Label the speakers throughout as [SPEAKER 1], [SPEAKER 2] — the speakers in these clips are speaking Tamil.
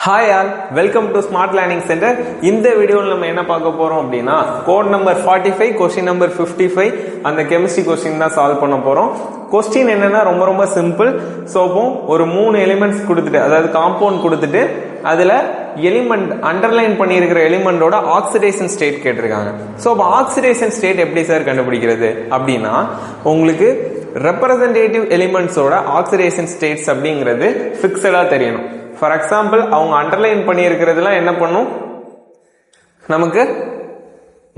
[SPEAKER 1] Hi all, welcome to Smart Learning Center. இந்த வீடியோவில் நம்ம என்ன பார்க்க போறோம் அப்படின்னா கோட் நம்பர் 45 கொஸ்டின் நம்பர் 55 அந்த கெமிஸ்ட்ரி கொஸ்டின் தான் சால்வ் பண்ண போறோம். கொஸ்டின் என்னன்னா ரொம்ப சிம்பிள். ஸோ ஒரு 3 எலிமெண்ட்ஸ் கொடுத்துட்டு, அதாவது காம்பவுண்ட் கொடுத்துட்டு அதுல எலிமெண்ட் அண்டர்லைன் பண்ணியிருக்கிற எலிமெண்டோட ஆக்சிடேஷன் ஸ்டேட் கேட்டிருக்காங்க. ஸோ அப்போ ஆக்சிடேஷன் ஸ்டேட் எப்படி சார் கண்டுபிடிக்கிறது அப்படின்னா, உங்களுக்கு ரெப்ரசன்டேட்டிவ் எலிமெண்ட்ஸோட ஆக்சிடேஷன் ஸ்டேட்ஸ் அப்படிங்கிறது ஃபிக்ஸடா தெரியணும். ஃபார் எக்ஸாம்பிள், அவங்க அண்டர்லைன் பண்ணி இருக்கிறதுலாம் என்ன பண்ணும், நமக்கு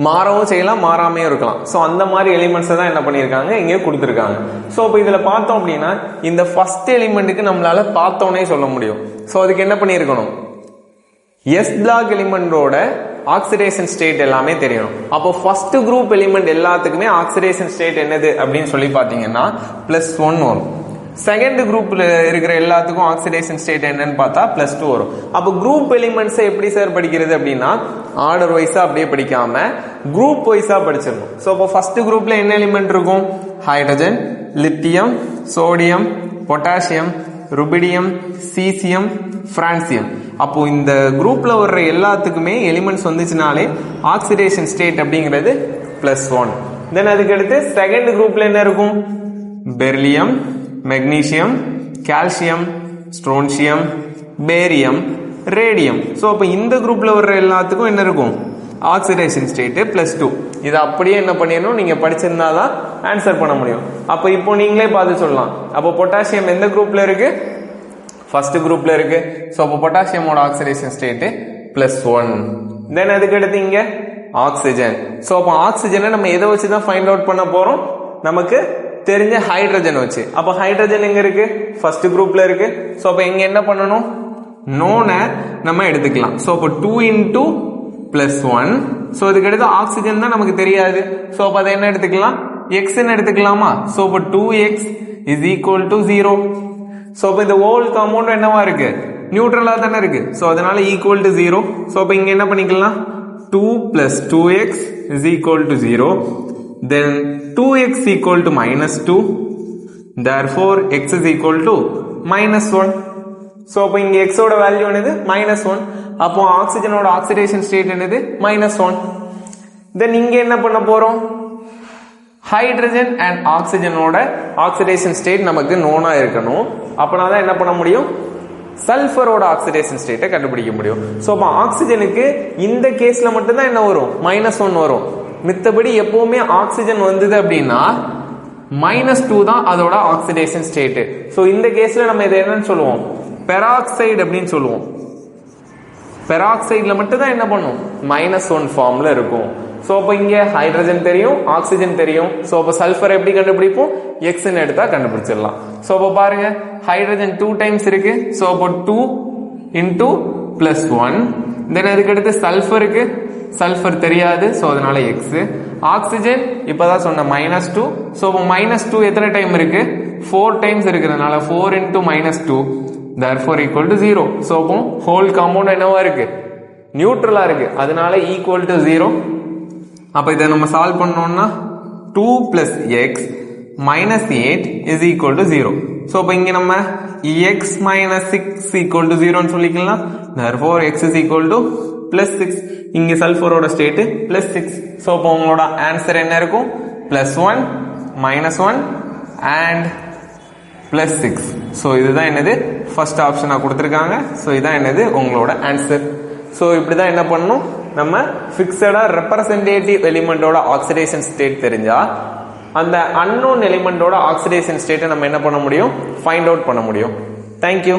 [SPEAKER 1] மாறவும் செய்யலாம், மாறாமையும் இருக்கலாம். ஸோ அந்த மாதிரி எலிமெண்ட்ஸ் தான் என்ன பண்ணியிருக்காங்க, இங்கே கொடுத்துருக்காங்க. ஸோ இப்போ இதில் பார்த்தோம் அப்படின்னா இந்த ஃபர்ஸ்ட் எலிமெண்ட்டுக்கு நம்மளால பார்த்தோன்னே சொல்ல முடியும். ஸோ அதுக்கு என்ன பண்ணியிருக்கணும், எஸ் பிளாக் எலிமெண்டோட ஆக்சிடேஷன் ஸ்டேட் எல்லாமே தெரியணும். அப்போ ஃபர்ஸ்ட் குரூப் எலிமெண்ட் எல்லாத்துக்குமே ஆக்சிடேஷன் ஸ்டேட் என்னது அப்படின்னு சொல்லி பார்த்தீங்கன்னா +1 வரும். செகண்ட் குரூப்ல இருக்கிற எல்லாத்துக்கும் ஆக்சிடேஷன் ஸ்டேட் என்னன்னு பார்த்தா +2 வரும். அப்போ குரூப் எலிமெண்ட்ஸ் எப்படி சார் படிக்கிறது அப்படின்னா, ஆர்டர் வைஸா அப்படியே படிக்காம குரூப் வைஸா படிச்சிடணும். ஸோ அப்போ ஃபர்ஸ்ட் குரூப்ல என்ன எலிமெண்ட் இருக்கும், hydrogen, lithium, sodium, potassium, rubidium, caesium, francium. அப்போ இந்த குரூப்ல வர்ற எல்லாத்துக்குமே எலிமெண்ட்ஸ் வந்துச்சுனாலே ஆக்சிடேஷன் ஸ்டேட் அப்படிங்கிறது +1. தென் அதுக்கு அடுத்து செகண்ட் குரூப்ல என்ன இருக்கும், beryllium, magnesium, calcium, strontium, barium, radium. So அப்போ இந்த குரூப்ல வர்ற எல்லாத்துக்கும் என்ன இருக்கும், ஆக்சிடேஷன் ஸ்டேட் +2. இதை அப்படியே என்ன பண்ணிடணும், நீங்க படிச்சிருந்தாதான் ஆன்சர் பண்ண முடியும். அப்போ இப்போ நீங்களே பார்த்து சொல்லலாம். அப்போ பொட்டாசியம் எந்த குரூப்ல இருக்கு, ஃபர்ஸ்ட் குரூப்ல இருக்கு. ஸோ அப்போ பொட்டாசியமோட ஆக்சிடேஷன் ஸ்டேட் +1. தென் அதுக்கு அடுத்து இங்க ஆக்சிஜன். ஸோ அப்போ ஆக்சிஜனை நம்ம எதை வச்சு தான் ஃபைண்ட் அவுட் பண்ண போறோம், நமக்கு தெரிஞ்ச ஹைட்ரஜன் வச்சு. அப்போ ஹைட்ரஜன் எங்க இருக்கு, ஃபர்ஸ்ட் குரூப்ல இருக்கு. ஸோ அப்போ இங்க என்ன பண்ணணும், நோனை நம்ம எடுத்துக்கலாம். ஸோ அப்போ 2 × +1. ஸோ இதுக்கு அடுத்து ஆக்சிஜன் தான் நமக்கு தெரியாது. ஸோ அப்போ அதை என்ன எடுத்துக்கலாம், எக்ஸ்ன்னு எடுத்துக்கலாமா. ஸோ அப்போ 2x = 0. ஸோ அப்போ இந்த ஹோல் காம்பவுண்ட் என்னவா இருக்கு, நியூட்ரலா தானே இருக்கு. ஸோ அதனால = 0. ஸோ அப்போ இங்க என்ன பண்ணிக்கலாம், 2 + 2x = 0. Then 2x = -2. Therefore x = -1. So அப்போ இங்க x ஓட வேல்யூ என்னது, -1. அப்போ ஆக்சிஜனோட ஆக்சிடேஷன் ஸ்டேட் என்னது, -1. தென் இங்க என்ன பண்ண போறோம், ஹைட்ரஜன் அண்ட் ஆக்சிஜனோட ஆக்சிடேஷன் ஸ்டேட் நமக்கு நோனா இருக்கணும். அப்பனா தான் என்ன பண்ண முடியும், சல்ஃபரோட ஆக்சிடேஷன் ஸ்டேட்டை கண்டுபிடிக்க முடியும். ஸோ அப்போ ஆக்சிஜனுக்கு இந்த கேஸ்ல மட்டும்தான் என்ன வரும், -1 வரும். மித்தபடி எப்பவுமே ஆக்சிஜன் வந்தது அப்படின்னா -2 தான் அதோட ஆக்சிடேஷன் ஸ்டேட். ஸோ இந்த கேஸ்ல நம்ம இதை என்னன்னு சொல்லுவோம், பெராக்சைடு அப்படின்னு சொல்லுவோம். பெராக்சைடுல மட்டும் தான் என்ன பண்ணும், -1 ஃபார்ம்ல இருக்கும். ஸோ அப்போ இங்க ஹைட்ரஜன் தெரியும், ஆக்சிஜன் தெரியும். ஸோ அப்போ சல்ஃபர் எப்படி கண்டுபிடிப்போம், எக்ஸ்ன்னு எடுத்தா கண்டுபிடிச்சிடலாம். ஸோ அப்போ பாருங்க, ஹைட்ரஜன் 2 டைம்ஸ் இருக்கு. ஸோ அப்போ 2 × +1. தென் அதுக்கு அடுத்து சல்ஃபருக்கு, சல்ஃபர் தெரியாது. ஸோ அதனால எக்ஸ். ஆக்சிஜன் இப்பதான் சொன்ன -2. ஸோ -2 எத்தனை டைம் இருக்கு, 4 டைம்ஸ் இருக்கிறதுனால 4 × -2 therefore = 0. ஸோ அப்போ ஹோல் காம்பவுண்ட் என்னவா இருக்கு, நியூட்ரலா இருக்கு. அதனால = 0. அப்ப இதை நம்ம சால்வ் பண்ணோம்னா 2 + x -8 = 0. ஸோ அப்போ இங்க நம்ம x - 6 = 0 சொல்லிக்கலாம். therefore x = +6. இங்க சல்ஃபரோட ஸ்டேட் +6. ஸோ அப்போ உங்களோட ஆன்சர் என்ன இருக்கும், +1 -1 and +6. ஸோ இதுதான் என்னது, ஃபர்ஸ்ட் ஆப்ஷனா கொடுத்துருக்காங்க. ஸோ இதான் என்னது உங்களோட ஆன்சர். ஸோ இப்படிதான் என்ன பண்ணணும், நம்ம ஃபிக்ஸடா ரெப்ரசன்டேட்டிவ் எலிமெண்டோட ஆக்சிடேஷன் ஸ்டேட் தெரிஞ்சா அந்த அன்னோன் எலிமெண்டோட ஆக்சிடேஷன் ஸ்டேட்டை நம்ம என்ன பண்ண முடியும், ஃபைண்ட் அவுட் பண்ண முடியும். தேங்க்யூ.